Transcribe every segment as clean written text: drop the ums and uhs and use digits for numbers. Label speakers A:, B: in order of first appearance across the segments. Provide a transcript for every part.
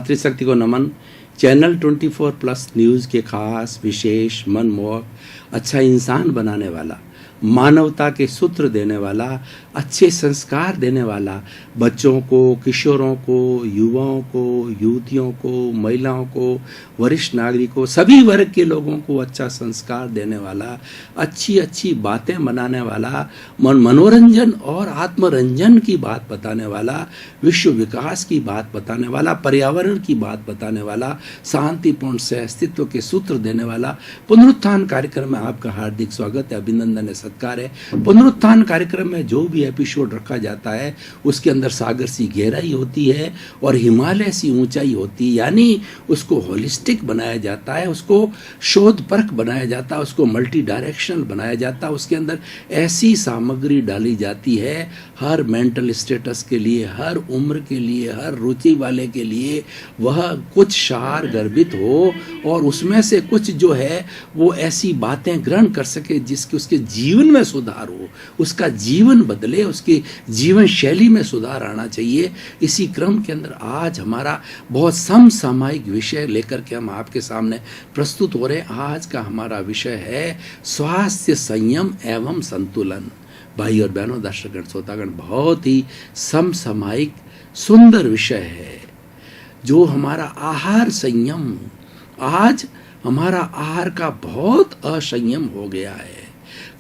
A: मातृशक्ति को नमन। Channel 24 plus news के खास विशेष मनमोहक अच्छा इंसान बनाने वाला, मानवता के सूत्र देने वाला, अच्छे संस्कार देने वाला, बच्चों को, किशोरों को, युवाओं को, युवतियों को, महिलाओं को, वरिष्ठ नागरिकों, सभी वर्ग के लोगों को अच्छा संस्कार देने वाला, अच्छी अच्छी बातें बनाने वाला, मनोरंजन और आत्मरंजन की बात बताने वाला, विश्व विकास की बात बताने वाला, पर्यावरण की बात बताने वाला, शांतिपूर्ण सहअस्तित्व के सूत्र देने वाला पुनरुत्थान कार्यक्रम में आपका हार्दिक स्वागत है, अभिनंदन है, सत्कार है। पुनरुत्थान कार्यक्रम में जो भी एपिसोड रखा जाता है उसके अंदर सागर सी गहराई होती है और हिमालय सी ऊंचाई होती है, यानी उसको होलिस्टिक बनाया जाता है, उसको शोध परख बनाया जाता है, उसको मल्टी डायरेक्शनल बनाया जाता है। उसके अंदर ऐसी सामग्री डाली जाती है हर मेंटल स्टेटस के लिए, हर उम्र के लिए, हर रुचि वाले के लिए, वह कुछ सार गर्भित हो और उसमें से कुछ जो है वो ऐसी बातें ग्रहण कर सके जिसके उसके जीवन में सुधार हो, उसका जीवन बदले, उसकी जीवन शैली में सुधार आना चाहिए। इसी क्रम के अंदर आज हमारा बहुत समसामयिक विषय लेकर के हम आपके सामने प्रस्तुत हो रहे हैं। आज का हमारा विषय है स्वास्थ्य संयम एवं संतुलन। भाई और बहनों, दर्शकगण, श्रोतागण, बहुत ही समसामयिक सुंदर विषय है जो हमारा आहार संयम। आज हमारा आहार का बहुत असंयम हो गया है।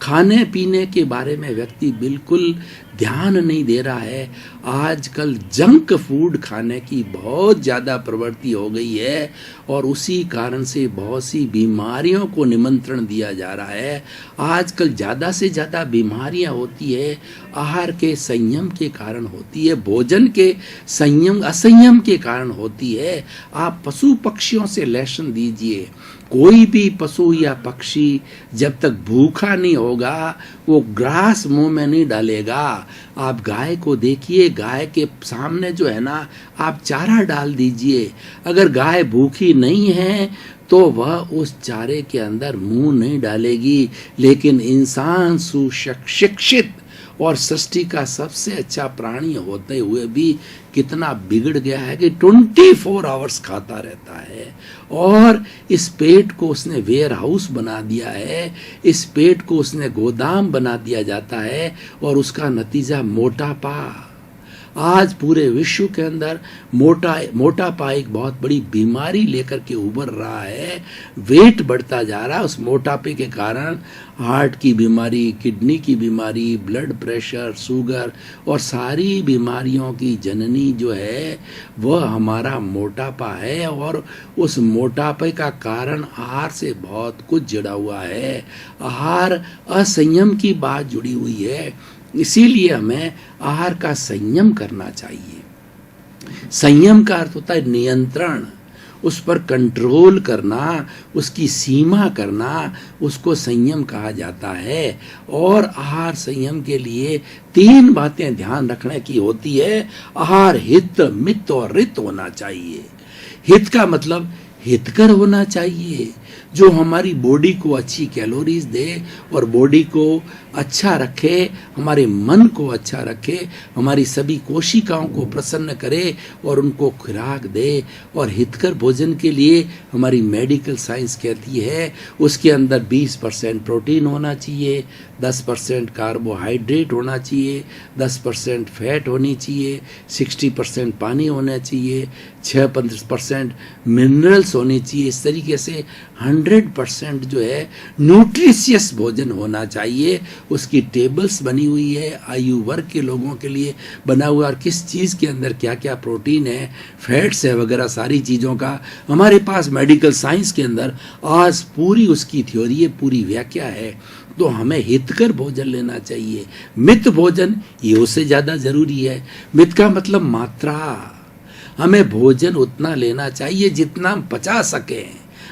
A: खाने पीने के बारे में व्यक्ति बिल्कुल ध्यान नहीं दे रहा है। आजकल जंक फूड खाने की बहुत ज़्यादा प्रवृत्ति हो गई है और उसी कारण से बहुत सी बीमारियों को निमंत्रण दिया जा रहा है। आजकल ज़्यादा से ज़्यादा बीमारियां होती है आहार के संयम के कारण होती है, भोजन के संयम असंयम के कारण होती है। आप पशु पक्षियों से लेसन दीजिए, कोई भी पशु या पक्षी जब तक भूखा नहीं होगा वो ग्रास मुंह में नहीं डालेगा। आप गाय को देखिए, गाय के सामने जो है ना आप चारा डाल दीजिए, अगर गाय भूखी नहीं है तो वह उस चारे के अंदर मुंह नहीं डालेगी। लेकिन इंसान सुशिक्षित और सृष्टि का सबसे अच्छा प्राणी होते हुए भी कितना बिगड़ गया है कि 24 आवर्स खाता रहता है और इस पेट को उसने वेयर हाउस बना दिया है, इस पेट को उसने गोदाम बना दिया जाता है और उसका नतीजा मोटापा। आज पूरे विश्व के अंदर मोटापा एक बहुत बड़ी बीमारी लेकर के उभर रहा है। वेट बढ़ता जा रहा है। उस मोटापे के कारण हार्ट की बीमारी, किडनी की बीमारी, ब्लड प्रेशर, शुगर और सारी बीमारियों की जननी जो है वह हमारा मोटापा है और उस मोटापे का कारण आहार से बहुत कुछ जुड़ा हुआ है। आहार असंयम की बात जुड़ी हुई है, इसीलिए हमें आहार का संयम करना चाहिए। संयम का अर्थ होता है नियंत्रण, उस पर कंट्रोल करना, उसकी सीमा करना, उसको संयम कहा जाता है। और आहार संयम के लिए 3 बातें ध्यान रखने की होती है। आहार हित, मित और ऋत होना चाहिए। हित का मतलब हितकर होना चाहिए, जो हमारी बॉडी को अच्छी कैलोरीज दे और बॉडी को अच्छा रखे, हमारे मन को अच्छा रखे, हमारी सभी कोशिकाओं को प्रसन्न करे और उनको खुराक दे। और हितकर भोजन के लिए हमारी मेडिकल साइंस कहती है उसके अंदर 20% प्रोटीन होना चाहिए, 10% कार्बोहाइड्रेट होना चाहिए, 10% फैट होनी चाहिए, 60% पानी होना चाहिए, 6% मिनरल्स होने चाहिए। इस तरीके से 100% जो है न्यूट्रिशियस भोजन होना चाहिए। उसकी टेबल्स बनी हुई है, आयु वर्ग के लोगों के लिए बना हुआ, और किस चीज़ के अंदर क्या क्या प्रोटीन है, फैट्स है वगैरह सारी चीज़ों का हमारे पास मेडिकल साइंस के अंदर आज पूरी उसकी थ्योरी है, पूरी व्याख्या है। तो हमें हितकर भोजन लेना चाहिए। मित भोजन ये उससे ज़्यादा ज़रूरी है। मित का मतलब मात्रा, हमें भोजन उतना लेना चाहिए जितना हम पचा सकें।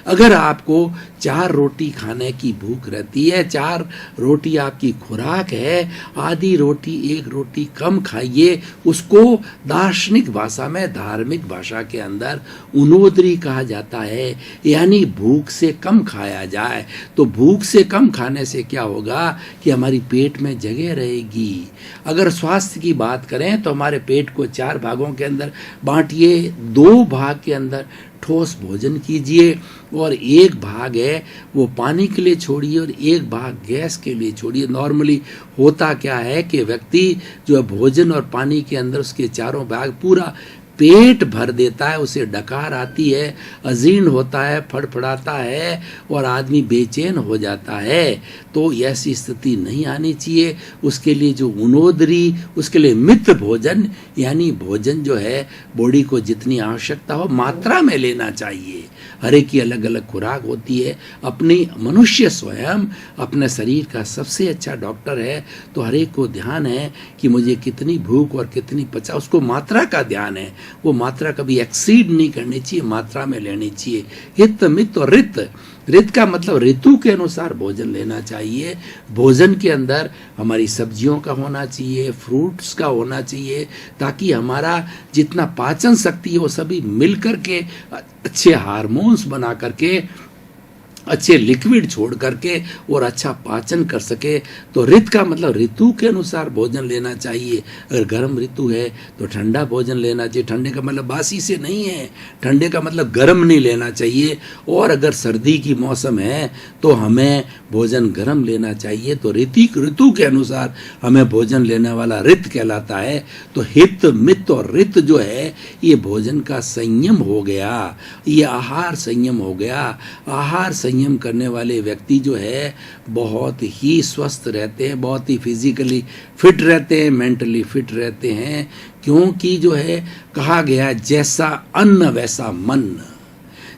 A: अगर आपको 4 रोटी खाने की भूख रहती है, 4 रोटी आपकी खुराक है, आधी रोटी 1 रोटी कम खाइए। उसको दार्शनिक भाषा में, धार्मिक भाषा के अंदर उनोदरी कहा जाता है, यानी भूख से कम खाया जाए। तो भूख से कम खाने से क्या होगा कि हमारी पेट में जगह रहेगी। अगर स्वास्थ्य की बात करें तो हमारे पेट को 4 भागों के अंदर बांटिए। 2 भाग के अंदर ठोस भोजन कीजिए और 1 भाग है वो पानी के लिए छोड़िए और 1 भाग गैस के लिए छोड़िए। नॉर्मली होता क्या है कि व्यक्ति जो है भोजन और पानी के अंदर उसके चारों भाग पूरा पेट भर देता है, उसे डकार आती है, अजीर्ण होता है, फड़फड़ाता है और आदमी बेचैन हो जाता है। तो ऐसी स्थिति नहीं आनी चाहिए। उसके लिए जो उनोदरी, उसके लिए मित भोजन, यानी भोजन जो है बॉडी को जितनी आवश्यकता हो मात्रा में लेना चाहिए। हर एक की अलग अलग खुराक होती है। अपनी मनुष्य स्वयं अपने शरीर का सबसे अच्छा डॉक्टर है। तो हर एक को ध्यान है कि मुझे कितनी भूख और कितनी पचा, उसको मात्रा का ध्यान है। वो मात्रा कभी एक्सीड नहीं करनी चाहिए, मात्रा में लेनी चाहिए। हित मित और रित, रित का मतलब ऋतु के अनुसार भोजन लेना चाहिए। भोजन के अंदर हमारी सब्जियों का होना चाहिए, फ्रूट्स का होना चाहिए, ताकि हमारा जितना पाचन शक्ति है वो सभी मिलकर के अच्छे हार्मोन्स बना करके, अच्छे लिक्विड छोड़ करके और अच्छा पाचन कर सके। तो ऋत का मतलब ऋतु के अनुसार भोजन लेना चाहिए। अगर गर्म ऋतु है तो ठंडा भोजन लेना चाहिए। ठंडे का मतलब बासी से नहीं है, ठंडे का मतलब गर्म नहीं लेना चाहिए। और अगर सर्दी की मौसम है तो हमें भोजन गर्म लेना चाहिए। तो ऋतु के अनुसार हमें भोजन लेने वाला ऋत कहलाता है। तो हित मित और ऋत जो है ये भोजन का संयम हो गया, ये आहार संयम हो गया। आहार संयम करने वाले व्यक्ति जो है बहुत ही स्वस्थ रहते हैं, बहुत ही फिजिकली फिट रहते हैं, मेंटली फिट रहते हैं। क्योंकि जो है कहा गया जैसा अन्न वैसा मन।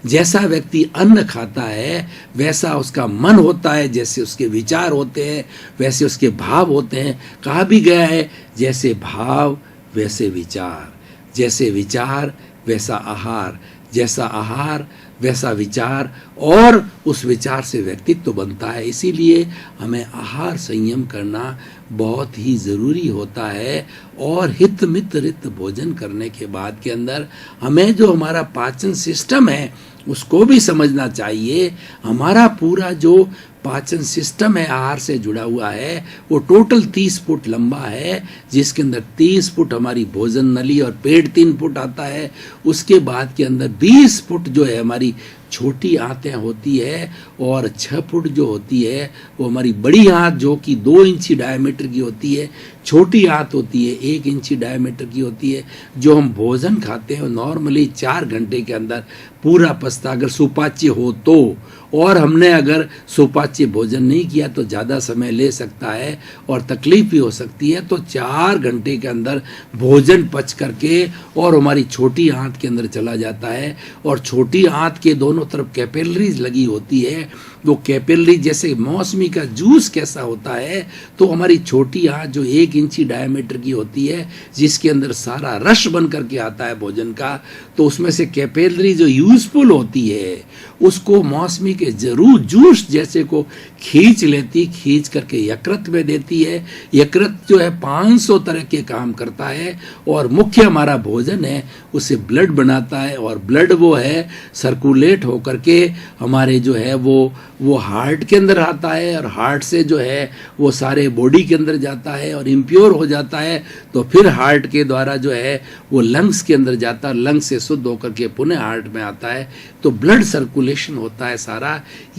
A: जैसा व्यक्ति अन्न खाता है वैसा उसका मन होता है, जैसे उसके विचार होते हैं वैसे उसके भाव होते हैं। कहा भी गया है जैसे भाव वैसे विचार, जैसे विचार वैसा आहार, जैसा आहार वैसा विचार, और उस विचार से व्यक्तित्व बनता है। इसीलिए हमें आहार संयम करना बहुत ही ज़रूरी होता है। और हित मित रित भोजन करने के बाद के अंदर हमें जो हमारा पाचन सिस्टम है उसको भी समझना चाहिए। हमारा पूरा जो पाचन सिस्टम है आहार से जुड़ा हुआ है वो टोटल 30 फुट लंबा है, जिसके अंदर 30 फुट हमारी भोजन नली और पेट 3 फुट आता है। उसके बाद के अंदर 20 फुट जो है हमारी छोटी आंतें होती है और 6 फुट जो होती है वो हमारी बड़ी आंत जो कि 2 इंची डायमीटर की होती है। छोटी आंत होती है 1 इंची डायमीटर की होती है। जो हम भोजन खाते हैं नॉर्मली 4 घंटे के अंदर पूरा पचता, अगर सुपाच्य हो तो। और हमने अगर सुपाच्य भोजन नहीं किया तो ज़्यादा समय ले सकता है और तकलीफ भी हो सकती है। तो 4 घंटे के अंदर भोजन पच करके और हमारी छोटी आंत के अंदर चला जाता है। और छोटी आंत के दोनों तरफ कैपिलरीज लगी होती है। वो कैपिलरी जैसे मौसमी का जूस कैसा होता है, तो हमारी छोटी आंत जो 1 इंची डायमीटर की होती है जिसके अंदर सारा रस बन करके आता है भोजन का, तो उसमें से कैपिलरी जो यूजफुल होती है उसको मौसमी के जरूर जूस जैसे को खींच लेती, खींच करके यकृत में देती है। यकृत जो है 500 तरह के काम करता है और मुख्य हमारा भोजन है उसे ब्लड बनाता है। और ब्लड वो है सर्कुलेट होकर के हमारे जो है वो हार्ट के अंदर आता है और हार्ट से जो है वो सारे बॉडी के अंदर जाता है और इम्प्योर हो जाता है। तो फिर हार्ट के द्वारा जो है वो लंग्स के अंदर जाता है, लंग्स से शुद्ध होकर के पुनः हार्ट में आता है। तो ब्लड सर्कुलेशन होता है सारा।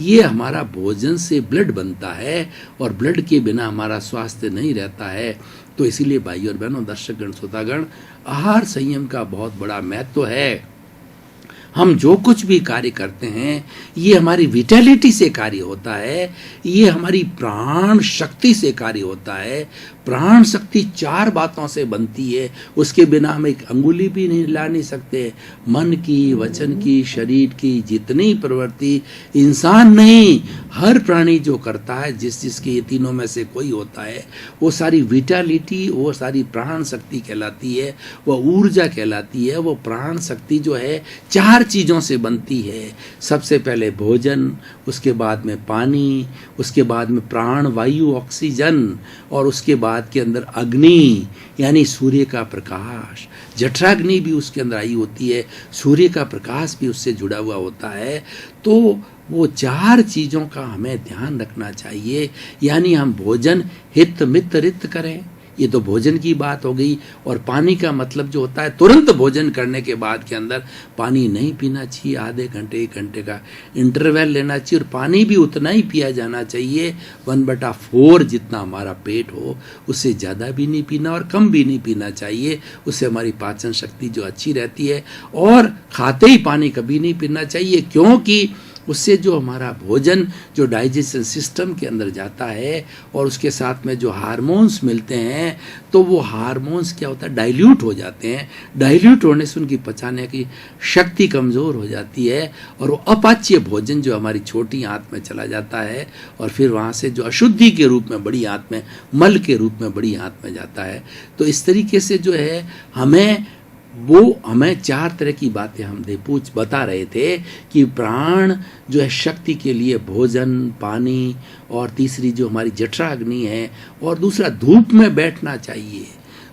A: ये हमारा भोजन से ब्लड बनता है और ब्लड के बिना हमारा स्वास्थ्य नहीं रहता है। तो इसीलिए भाइयों और बहनों, दर्शकगण, श्रोतागण, आहार संयम का बहुत बड़ा महत्व है। हम जो कुछ भी कार्य करते हैं ये हमारी विटैलिटी से कार्य होता है, ये हमारी प्राण शक्ति से कार्य होता है। प्राण शक्ति 4 बातों से बनती है, उसके बिना हम एक अंगुली भी नहीं हिला नहीं सकते। मन की, वचन की, शरीर की जितनी प्रवृत्ति, इंसान नहीं हर प्राणी जो करता है, जिसके ये तीनों में से कोई होता है, वो सारी विटैलिटी, वो सारी प्राण शक्ति कहलाती है, वो ऊर्जा कहलाती है। वो प्राण शक्ति जो है 4 4 चीज़ों से बनती है। सबसे पहले भोजन, उसके बाद में पानी, उसके बाद में प्राण वायु ऑक्सीजन, और उसके बाद के अंदर अग्नि यानी सूर्य का प्रकाश। जठराग्नि भी उसके अंदर आई होती है, सूर्य का प्रकाश भी उससे जुड़ा हुआ होता है। तो वो 4 चीज़ों का हमें ध्यान रखना चाहिए। यानी हम भोजन हित मित रित करें, ये तो भोजन की बात हो गई। और पानी का मतलब जो होता है तुरंत भोजन करने के बाद के अंदर पानी नहीं पीना चाहिए, आधे घंटे 1 घंटे का इंटरवल लेना चाहिए। और पानी भी उतना ही पिया जाना चाहिए 1/4 जितना हमारा पेट हो, उससे ज़्यादा भी नहीं पीना और कम भी नहीं पीना चाहिए। उससे हमारी पाचन शक्ति जो अच्छी रहती है। और खाते ही पानी कभी नहीं पीना चाहिए, क्योंकि उससे जो हमारा भोजन जो डाइजेशन सिस्टम के अंदर जाता है और उसके साथ में जो हार्मोन्स मिलते हैं, तो वो हार्मोन्स क्या होता है, डाइल्यूट हो जाते हैं। डाइल्यूट होने से उनकी पचाने की शक्ति कमज़ोर हो जाती है और वो अपाच्य भोजन जो हमारी छोटी आंत में चला जाता है और फिर वहाँ से जो अशुद्धि के रूप में बड़ी आंत में, मल के रूप में बड़ी आंत में जाता है। तो इस तरीके से जो है हमें 4 तरह की बातें हम बता रहे थे कि प्राण जो है शक्ति के लिए भोजन, पानी, और तीसरी जो हमारी जठराग्नि है, और दूसरा धूप में बैठना चाहिए।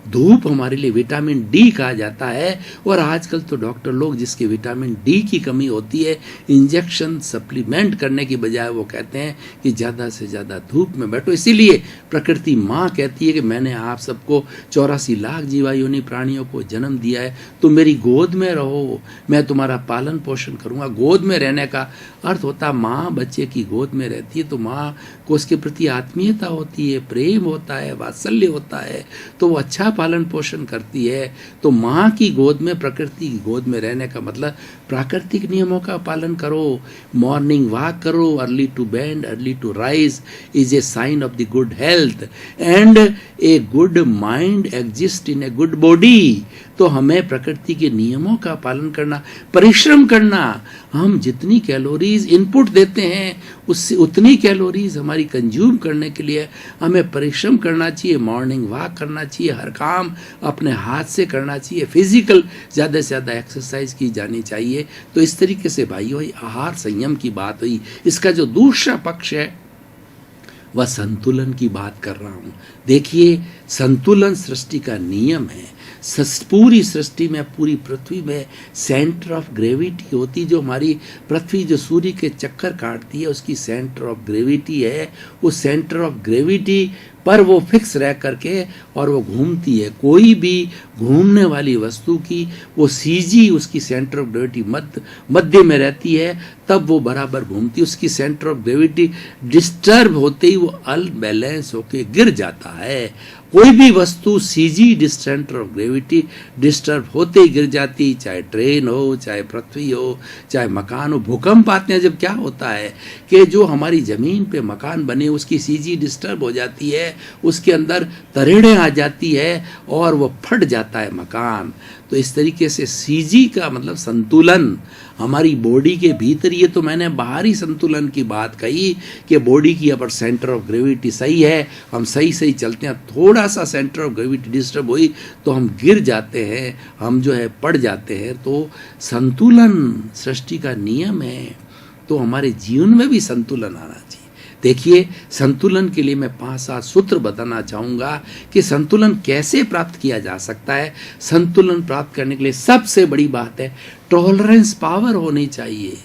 A: धूप हमारे लिए विटामिन डी कहा जाता है। और आजकल तो डॉक्टर लोग जिसके विटामिन डी की कमी होती है, इंजेक्शन सप्लीमेंट करने की बजाय वो कहते हैं कि ज़्यादा से ज़्यादा धूप में बैठो। इसीलिए प्रकृति माँ कहती है कि मैंने आप सबको 84 लाख जीवायोनि प्राणियों को जन्म दिया है, तुम मेरी गोद में रहो, मैं तुम्हारा पालन पोषण करूँगा। गोद में रहने का अर्थ होता, माँ बच्चे की गोद में रहती है तो माँ को उसके प्रति आत्मीयता होती है, प्रेम होता है, वात्सल्य होता है, तो वो अच्छा पालन पोषण करती है। तो माँ की गोद में, प्रकृति की गोद में रहने का मतलब प्राकृतिक नियमों का पालन करो, मॉर्निंग वॉक करो, early to bed early to rise is a sign of the good health and a good mind exist in a good body. तो हमें प्रकृति के नियमों का पालन करना, परिश्रम करना। हम जितनी कैलोरीज इनपुट देते हैं उससे उतनी कैलोरीज हमारी कंज्यूम करने के लिए हमें परिश्रम करना चाहिए, मॉर्निंग वॉक करना चाहिए, हर काम अपने हाथ से करना चाहिए, फिजिकल ज़्यादा से ज़्यादा एक्सरसाइज की जानी चाहिए। तो इस तरीके से भाइयों आहार संयम की बात हुई। इसका जो दूसरा पक्ष है वह संतुलन की बात कर रहा हूँ। देखिए, संतुलन सृष्टि का नियम है। पूरी सृष्टि में, पूरी पृथ्वी में सेंटर ऑफ ग्रेविटी होती, जो हमारी पृथ्वी जो सूर्य के चक्कर काटती है उसकी सेंटर ऑफ ग्रेविटी है। उस सेंटर ऑफ ग्रेविटी पर वो फिक्स रह करके और वो घूमती है। कोई भी घूमने वाली वस्तु की वो सीजी उसकी सेंटर ऑफ ग्रेविटी मध्य में रहती है, तब वो बराबर घूमती है। उसकी सेंटर ऑफ ग्रेविटी डिस्टर्ब होते ही वो अनबैलेंस होके गिर जाता है। कोई भी वस्तु CG centre of gravity disturb होते ही गिर जाती, चाहे ट्रेन हो, चाहे पृथ्वी हो, चाहे मकान हो। भूकंप आते हैं जब क्या होता है कि जो हमारी ज़मीन पे मकान बने उसकी सीजी डिस्टर्ब हो जाती है, उसके अंदर तरेड़ें आ जाती है और वो फट जाता है मकान। तो इस तरीके से सीजी का मतलब संतुलन हमारी बॉडी के भीतर। ये तो मैंने बाहरी संतुलन की बात कही कि बॉडी की अगर सेंटर ऑफ ग्रेविटी सही है, हम सही चलते हैं, थोड़ा सा सेंटर ऑफ ग्रेविटी डिस्टर्ब हुई तो हम गिर जाते हैं, हम जो है पड़ जाते हैं। तो संतुलन सृष्टि का नियम है, तो हमारे जीवन में भी संतुलन आना चाहिए। देखिए, संतुलन के लिए मैं 5-7 सूत्र बताना चाहूँगा कि संतुलन कैसे प्राप्त किया जा सकता है। संतुलन प्राप्त करने के लिए सबसे बड़ी बात है टॉलरेंस पावर होनी चाहिए।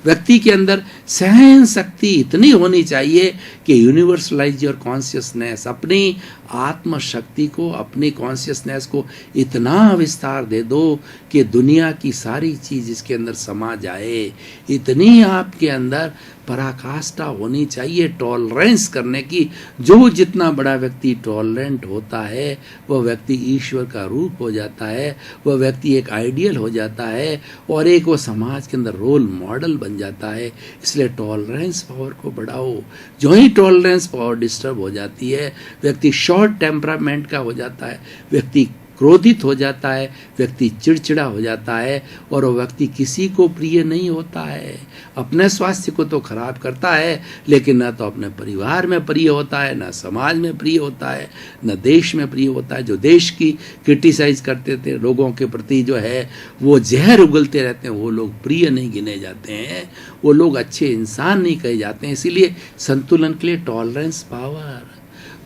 A: व्यक्ति के अंदर सहन शक्ति इतनी होनी चाहिए कि यूनिवर्सलाइज योर कॉन्शियसनेस, अपनी आत्म शक्ति को, अपनी कॉन्शियसनेस को इतना विस्तार दे दो कि दुनिया की सारी चीज़ इसके अंदर समा जाए। इतनी आपके अंदर पराकाष्ठा होनी चाहिए टॉलरेंस करने की। जो जितना बड़ा व्यक्ति टॉलरेंट होता है वह व्यक्ति ईश्वर का रूप हो जाता है, वह व्यक्ति एक आइडियल हो जाता है और एक वो समाज के अंदर रोल मॉडल बन जाता है। इसलिए टॉलरेंस पावर को बढ़ाओ। जो ही टॉलरेंस पावर डिस्टर्ब हो जाती है, व्यक्ति शॉर्ट टेम्परामेंट का हो जाता है, व्यक्ति क्रोधित हो जाता है, व्यक्ति चिड़चिड़ा हो जाता है और वो व्यक्ति किसी को प्रिय नहीं होता है। अपने स्वास्थ्य को तो खराब करता है, लेकिन ना तो अपने परिवार में प्रिय होता है, ना समाज में प्रिय होता है, ना देश में प्रिय होता है। जो देश की क्रिटिसाइज करते थे, लोगों के प्रति जो है वो जहर उगलते रहते हैं, वो लोग प्रिय नहीं गिने जाते हैं, वो लोग अच्छे इंसान नहीं कहे जाते हैं। इसीलिए संतुलन के लिए टॉलरेंस पावर।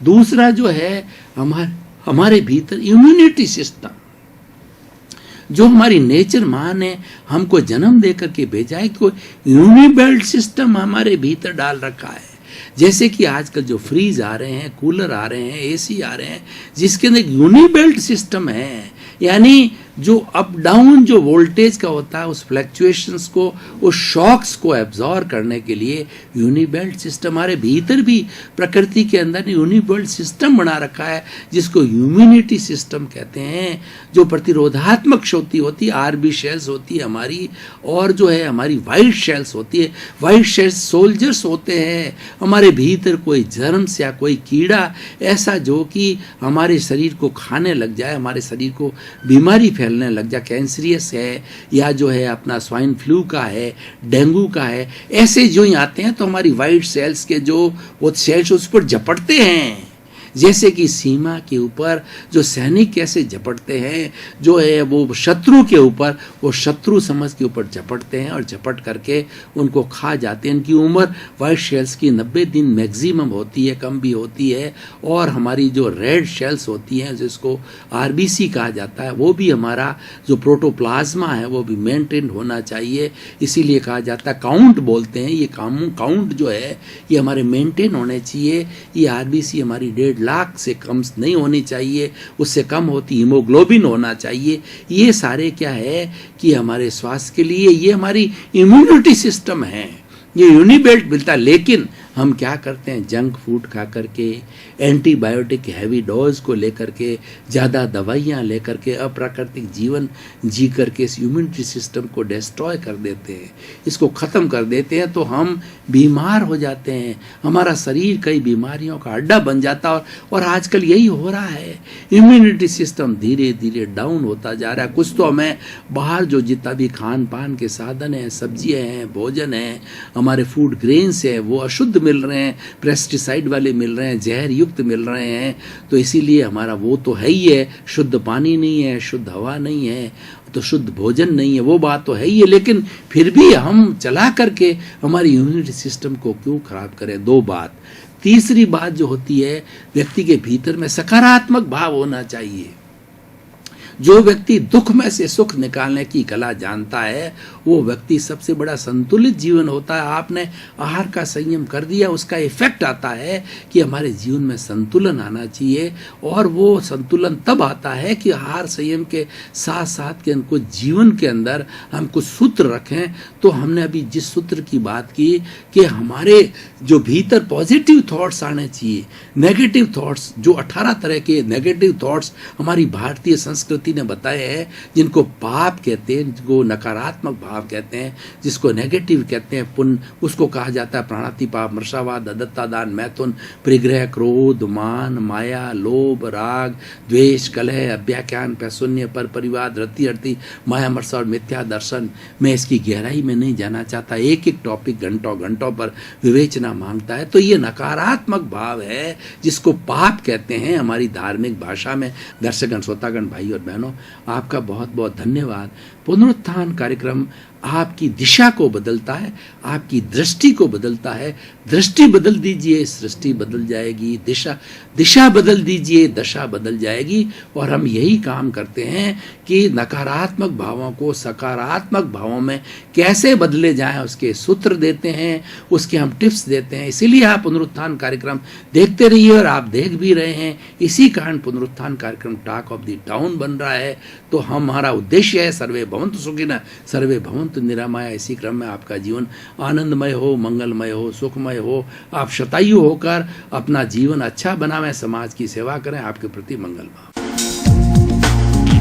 A: दूसरा जो है हमारे भीतर इम्यूनिटी सिस्टम, जो हमारी नेचर माँ ने हमको जन्म देकर के भेजा है, तो यूनिबेल्ट सिस्टम हमारे भीतर डाल रखा है। जैसे कि आजकल जो फ्रीज आ रहे हैं, कूलर आ रहे हैं, एसी आ रहे हैं, जिसके अंदर यूनिबेल्ट सिस्टम है, यानी जो अप डाउन जो वोल्टेज का होता है, उस फ्लक्चुएशंस को, उस शॉक्स को एब्जॉर्ब करने के लिए यूनिबेल्ट सिस्टम हमारे भीतर भी प्रकृति के अंदर यूनिबेल्ट सिस्टम बना रखा है, जिसको इम्यूनिटी सिस्टम कहते हैं। जो प्रतिरोधात्मक शक्ति होती है, आरबी शेल्स होती है हमारी, और जो है हमारी वाइट शेल्स होती है। वाइट शेल्स सोल्जर्स होते हैं हमारे भीतर। कोई जर्म्स या कोई कीड़ा ऐसा जो कि हमारे शरीर को खाने लग जाए, हमारे शरीर को बीमारी फैलने लग जाए, कैंसरियस है या जो है अपना स्वाइन फ्लू का है, डेंगू का है, ऐसे जो ही आते हैं तो हमारी वाइट सेल्स के जो वो सेल्स उस पर झपटते हैं। जैसे कि सीमा के ऊपर जो सैनिक कैसे झपटते हैं, जो है वो शत्रु के ऊपर, वो शत्रु समझ के ऊपर झपटते हैं और झपट करके उनको खा जाते हैं। इनकी उम्र वाइट शेल्स की 90 दिन मैक्सिमम होती है, कम भी होती है। और हमारी जो रेड शेल्स होती हैं, जिसको आरबीसी कहा जाता है, वो भी हमारा जो प्रोटोप्लाज्मा है वो भी मेंटेन होना चाहिए। इसीलिए कहा जाता है, काउंट बोलते हैं, ये काउंट जो है ये हमारे मेंटेन होने चाहिए। ये आरबीसी हमारी 1.5 लाख से कम नहीं होनी चाहिए, उससे कम होती हीमोग्लोबिन होना चाहिए। ये सारे क्या है कि हमारे स्वास्थ्य के लिए, ये हमारी इम्यूनिटी सिस्टम है, ये यूनिबेल्ट मिलता है। लेकिन हम क्या करते हैं, जंक फूड खा करके, एंटीबायोटिक हैवी डोज को लेकर के, ज़्यादा दवाइयाँ लेकर के, अप्राकृतिक जीवन जी करके इस इम्यूनिटी सिस्टम को डिस्ट्रॉय कर देते हैं, इसको ख़त्म कर देते हैं, तो हम बीमार हो जाते हैं। हमारा शरीर कई बीमारियों का अड्डा बन जाता है। और आजकल यही हो रहा है, इम्यूनिटी सिस्टम धीरे धीरे डाउन होता जा रहा है। कुछ तो हमें बाहर जो जितना भी खान पान के साधन हैं, सब्जियाँ हैं, भोजन हैं, हमारे फूड ग्रेन्स हैं, वो अशुद्ध मिल रहे हैं, पेस्टिसाइड वाले मिल रहे हैं, जहर युक्त मिल रहे हैं। तो इसीलिए हमारा वो तो है ही है, शुद्ध पानी नहीं है, शुद्ध हवा नहीं है, तो शुद्ध भोजन नहीं है, वो बात तो है ही है। लेकिन फिर भी हम चला करके हमारी इम्यूनिटी सिस्टम को क्यों खराब करें? 2 बात। तीसरी बात जो होती है, व्यक्ति के भीतर में सकारात्मक भाव होना चाहिए। जो व्यक्ति दुख में से सुख निकालने की कला जानता है, वो व्यक्ति सबसे बड़ा संतुलित जीवन होता है। आपने आहार का संयम कर दिया, उसका इफेक्ट आता है कि हमारे जीवन में संतुलन आना चाहिए। और वो संतुलन तब आता है कि आहार संयम के साथ साथ के कुछ जीवन के अंदर हम कुछ सूत्र रखें। तो हमने अभी जिस सूत्र की बात की कि हमारे जो भीतर पॉजिटिव थॉट्स आने चाहिए, नेगेटिव थॉट्स, जो 18 तरह के नेगेटिव थॉट्स हमारी भारतीय संस्कृति ने बताए हैं, जिनको पाप कहते हैं, जिनको नकारात्मक भाव कहते हैं, जिसको नेगेटिव कहते हैं, पुण्य, उसको कहा जाता है प्राणातिपात, मृषावाद, अदत्ता दान, मैथुन, परिग्रह, क्रोध, मान, माया, लोभ, राग, द्वेष, कलह, अभ्याख्यान, पैशून्य, पर परिवार, रति अर्ति, माया, मर्षा और मिथ्या दर्शन। मैं इसकी गहराई में नहीं जाना चाहता, एक एक टॉपिक घंटों घंटों पर विवेचना मांगता है। तो ये नकारात्मक भाव है, जिसको पाप कहते हैं हमारी धार्मिक भाषा में। दर्शकगण, श्रोतागण, भाई और बहनों, आपका बहुत बहुत धन्यवाद। पुनरुत्थान कार्यक्रम आपकी दिशा को बदलता है, आपकी दृष्टि को बदलता है। दृष्टि बदल दीजिए, सृष्टि बदल जाएगी। दिशा बदल दीजिए, दशा बदल जाएगी। और हम यही काम करते हैं कि नकारात्मक भावों को सकारात्मक भावों में कैसे बदले जाएं, उसके सूत्र देते हैं, उसके हम टिप्स देते हैं। इसीलिए आप पुनरुत्थान कार्यक्रम देखते रहिए, और आप देख भी रहे हैं। इसी कारण पुनरुत्थान कार्यक्रम टॉक ऑफ द टाउन बन रहा है। तो हमारा उद्देश्य है सर्वे भवन्तु सुखिनः सर्वे भवन्तु निरामया। इसी क्रम में आपका जीवन आनंदमय हो, मंगलमय हो, सुखमय हो। आप शतायु होकर अपना जीवन अच्छा बनावें, समाज की सेवा करें। आपके प्रति मंगल भाव।